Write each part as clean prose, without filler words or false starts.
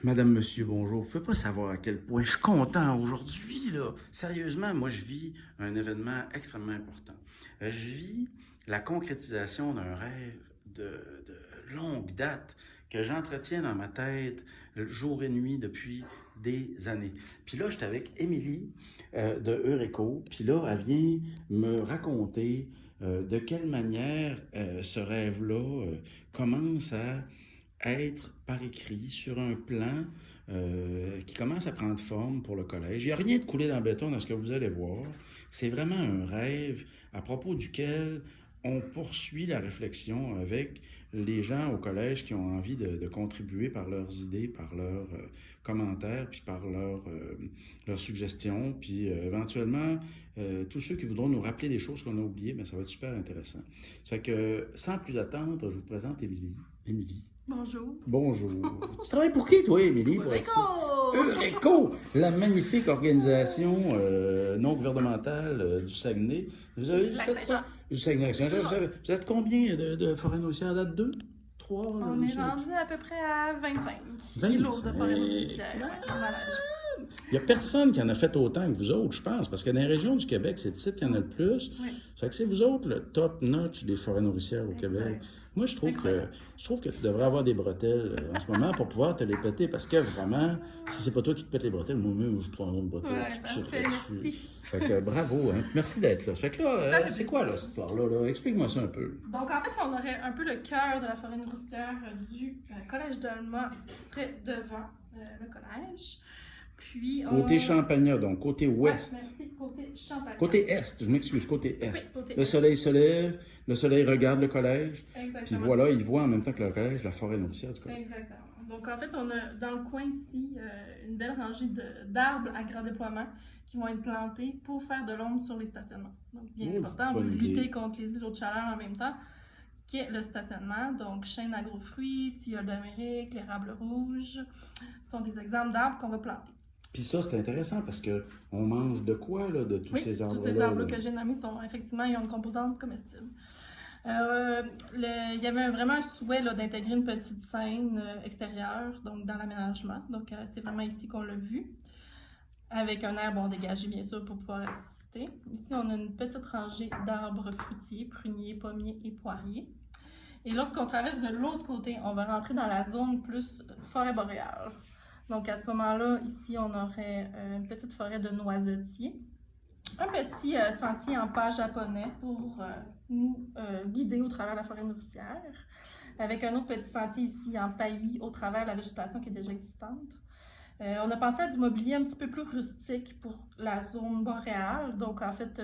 Madame, monsieur, bonjour. Vous ne pouvez pas savoir à quel point je suis content aujourd'hui, là. Sérieusement, moi, je vis un événement extrêmement important. Je vis la concrétisation d'un rêve de longue date que j'entretiens dans ma tête jour et nuit depuis des années. Puis là, j'étais avec Émilie de Eureco, puis là, elle vient me raconter de quelle manière ce rêve-là commence à être par écrit sur un plan qui commence à prendre forme pour le collège. Il n'y a rien de coulé dans le béton dans ce que vous allez voir. C'est vraiment un rêve à propos duquel on poursuit la réflexion avec les gens au collège qui ont envie de contribuer par leurs idées, par leurs commentaires, puis par leurs suggestions, puis éventuellement, tous ceux qui voudront nous rappeler des choses qu'on a oubliées, bien, ça va être super intéressant. Ça fait que, sans plus attendre, je vous présente Émilie. Émilie. Bonjour. Bonjour. Tu travailles pour qui, toi, Émilie? Eureco! Eureco, la magnifique organisation non gouvernementale du Saguenay. Vous avez Lac-Saint-Jean. Du Saguenay-Lac-Saint-Jean. Vous êtes combien de forêts nourricières à date? 2? 3? On est rendu à peu près à 25 25. kilos de forêt nourricière. Ouais, en emballage. Il n'y a personne qui en a fait autant que vous autres, je pense, parce que dans les régions du Québec, c'est ici qu'il y en a le plus. Oui. Ça fait que c'est vous autres le top-notch des forêts nourricières au Exact. Québec. Moi, je trouve que tu devrais avoir des bretelles en ce moment pour pouvoir te les péter, parce que vraiment, si c'est pas toi qui te pètes les bretelles, moi-même, je prends une bretelle. Ouais, parfait, merci. Fait que bravo, hein. Merci d'être là. Fait que là, c'est quoi là, cette histoire-là? Là? Explique-moi ça un peu. Donc, en fait, on aurait un peu le cœur de la forêt nourricière du collège d'Alma qui serait devant le collège. Puis, Côté Champagnat, donc côté ouest. Ouais, merci, côté Champagnat. Côté est, je m'excuse, côté est. Oui, côté Le est. soleil se lève, le soleil regarde le collège, Exactement. puis voilà, il voit en même temps que le collège la forêt nourricière du collège. Exactement. Donc, en fait, on a dans le coin ici une belle rangée d'arbres à grand déploiement qui vont être plantés pour faire de l'ombre sur les stationnements. Donc, bien important, on veut lutter contre les îlots de chaleur en même temps, qui est le stationnement. Donc, chêne agrofruits, tilleul d'Amérique, l'érable rouge sont des exemples d'arbres qu'on va planter. Puis ça, c'est intéressant parce que on mange de quoi, là, de tous ces arbres-là? Tous ces arbres que j'ai nommés sont effectivement, ils ont une composante comestible. Il y avait vraiment un souhait d'intégrer une petite scène extérieure, donc dans l'aménagement. Donc, c'est vraiment ici qu'on l'a vu, avec un air dégagé, bien sûr, pour pouvoir assister. Ici, on a une petite rangée d'arbres fruitiers, pruniers, pommiers et poiriers. Et lorsqu'on traverse de l'autre côté, on va rentrer dans la zone plus forêt boréale. Donc, à ce moment-là, ici, on aurait une petite forêt de noisetiers. Un petit sentier en pas japonais pour nous guider au travers de la forêt nourricière, avec un autre petit sentier ici en paillis au travers de la végétation qui est déjà existante. On a pensé à du mobilier un petit peu plus rustique pour la zone boréale. Donc, en fait,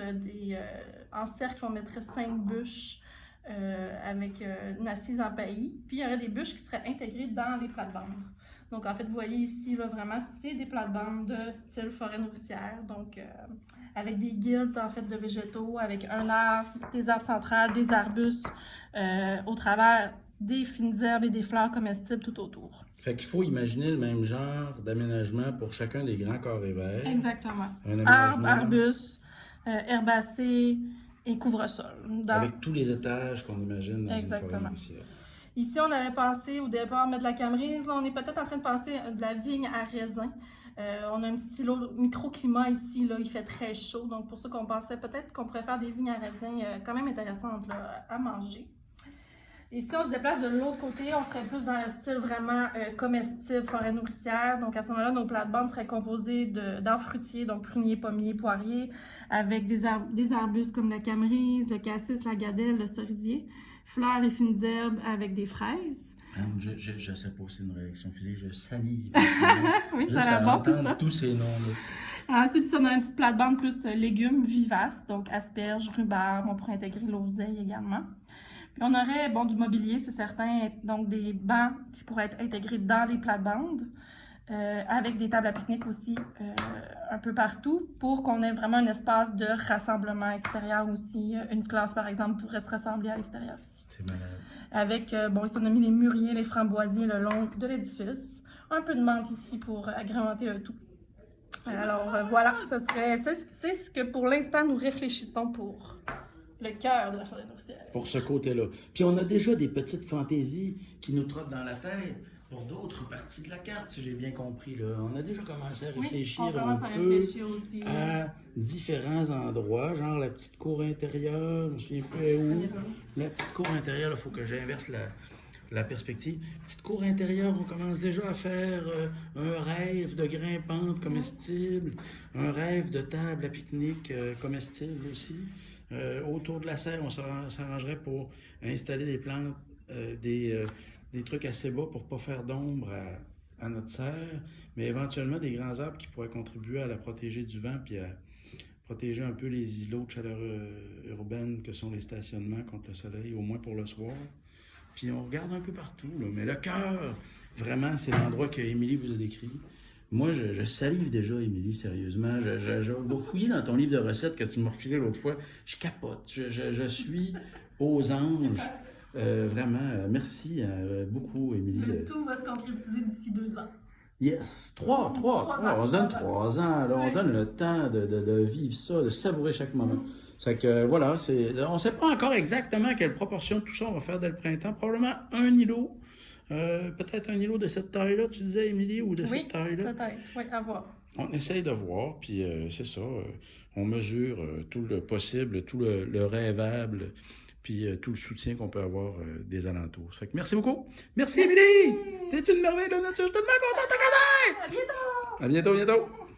en cercle, on mettrait 5 bûches avec une assise en paillis. Puis, il y aurait des bûches qui seraient intégrées dans les plates-bandes. Donc, en fait, vous voyez ici, là, vraiment, c'est des plates-bandes de style forêt nourricière. Donc, avec des guildes, en fait, de végétaux, avec un arbre, des arbres centrales, des arbustes, au travers des fines herbes et des fleurs comestibles tout autour. Fait qu'il faut imaginer le même genre d'aménagement pour chacun des grands carrés verts. Exactement. Un Arbres, aménagement arbustes, herbacées et couvre-sol. avec tous les étages qu'on imagine dans une forêt Exactement. nourricière. Ici, on avait pensé au départ mettre de la camerise. Là, on est peut-être en train de penser de la vigne à raisin. On a un petit îlot microclimat ici. Là, il fait très chaud. Donc, pour ça qu'on pensait peut-être qu'on pourrait faire des vignes à raisin quand même intéressantes là, à manger. Et si on se déplace de l'autre côté, on serait plus dans le style vraiment comestible, forêt nourricière. Donc, à ce moment-là, nos plates-bandes seraient composées d'arbres fruitiers, donc pruniers, pommiers, poiriers, avec des arbustes comme la camerise, le cassis, la gadelle, le cerisier, fleurs et fines herbes avec des fraises. Je sais pas si c'est une réaction physique, je salive. Oui, ça a l'air bon tout ça. Tous ces noms-là. Ensuite, ici, on a une petite plate-bande plus légumes vivaces, donc asperges, rhubarbe, on pourrait intégrer l'oseille également. Puis on aurait, du mobilier, c'est certain, donc des bancs qui pourraient être intégrés dans les plates-bandes, avec des tables à pique-nique aussi un peu partout, pour qu'on ait vraiment un espace de rassemblement extérieur aussi. Une classe, par exemple, pourrait se rassembler à l'extérieur ici. C'est malade. Avec, ici, on a mis les mûriers, les framboisiers le long de l'édifice. Un peu de menthe ici pour agrémenter le tout. Alors, voilà, c'est ce que pour l'instant nous réfléchissons pour le cœur de la forêt nourricière. Pour ce côté-là. Puis on a déjà des petites fantaisies qui nous trottent dans la tête. pour d'autres parties de la carte, si j'ai bien compris. Là. On a déjà commencé à Oui, réfléchir on commence un à peu réfléchir aussi. à différents endroits, genre la petite cour intérieure, je me souviens plus où. La petite cour intérieure, il faut que j'inverse la perspective. Petite cour intérieure, on commence déjà à faire un rêve de grimpante comestible, un rêve de table à pique-nique comestible aussi. Autour de la serre, on s'arrangerait pour installer des plantes, des trucs assez bas pour ne pas faire d'ombre à notre serre, mais éventuellement des grands arbres qui pourraient contribuer à la protéger du vent puis à protéger un peu les îlots de chaleur urbaine que sont les stationnements contre le soleil, au moins pour le soir. Puis on regarde un peu partout, là. Mais le cœur, vraiment, c'est l'endroit que Émilie vous a décrit. Moi, je salive déjà, Émilie, sérieusement. Je vais fouiller dans ton livre de recettes que tu m'as refilé l'autre fois. Je capote. Je suis aux anges. Vraiment, merci beaucoup, Émilie. Le tout va se concrétiser d'ici 2 ans. Yes, 3 ans. On se donne 3 ans. Là, on se donne le temps de vivre ça, de savourer chaque moment. C'est que voilà, on ne sait pas encore exactement quelle proportion de tout ça on va faire dès le printemps. Probablement un îlot. Peut-être un îlot de cette taille-là, tu disais, Émilie, ou de cette taille-là? Peut-être. Oui, à voir. On essaye de voir, puis c'est ça. On mesure tout le possible, tout le rêvable, puis tout le soutien qu'on peut avoir des alentours. Fait que merci beaucoup. Merci, Émilie! T'es une merveille de nature. Je suis tellement contente de te connaître! À bientôt! À bientôt, bientôt!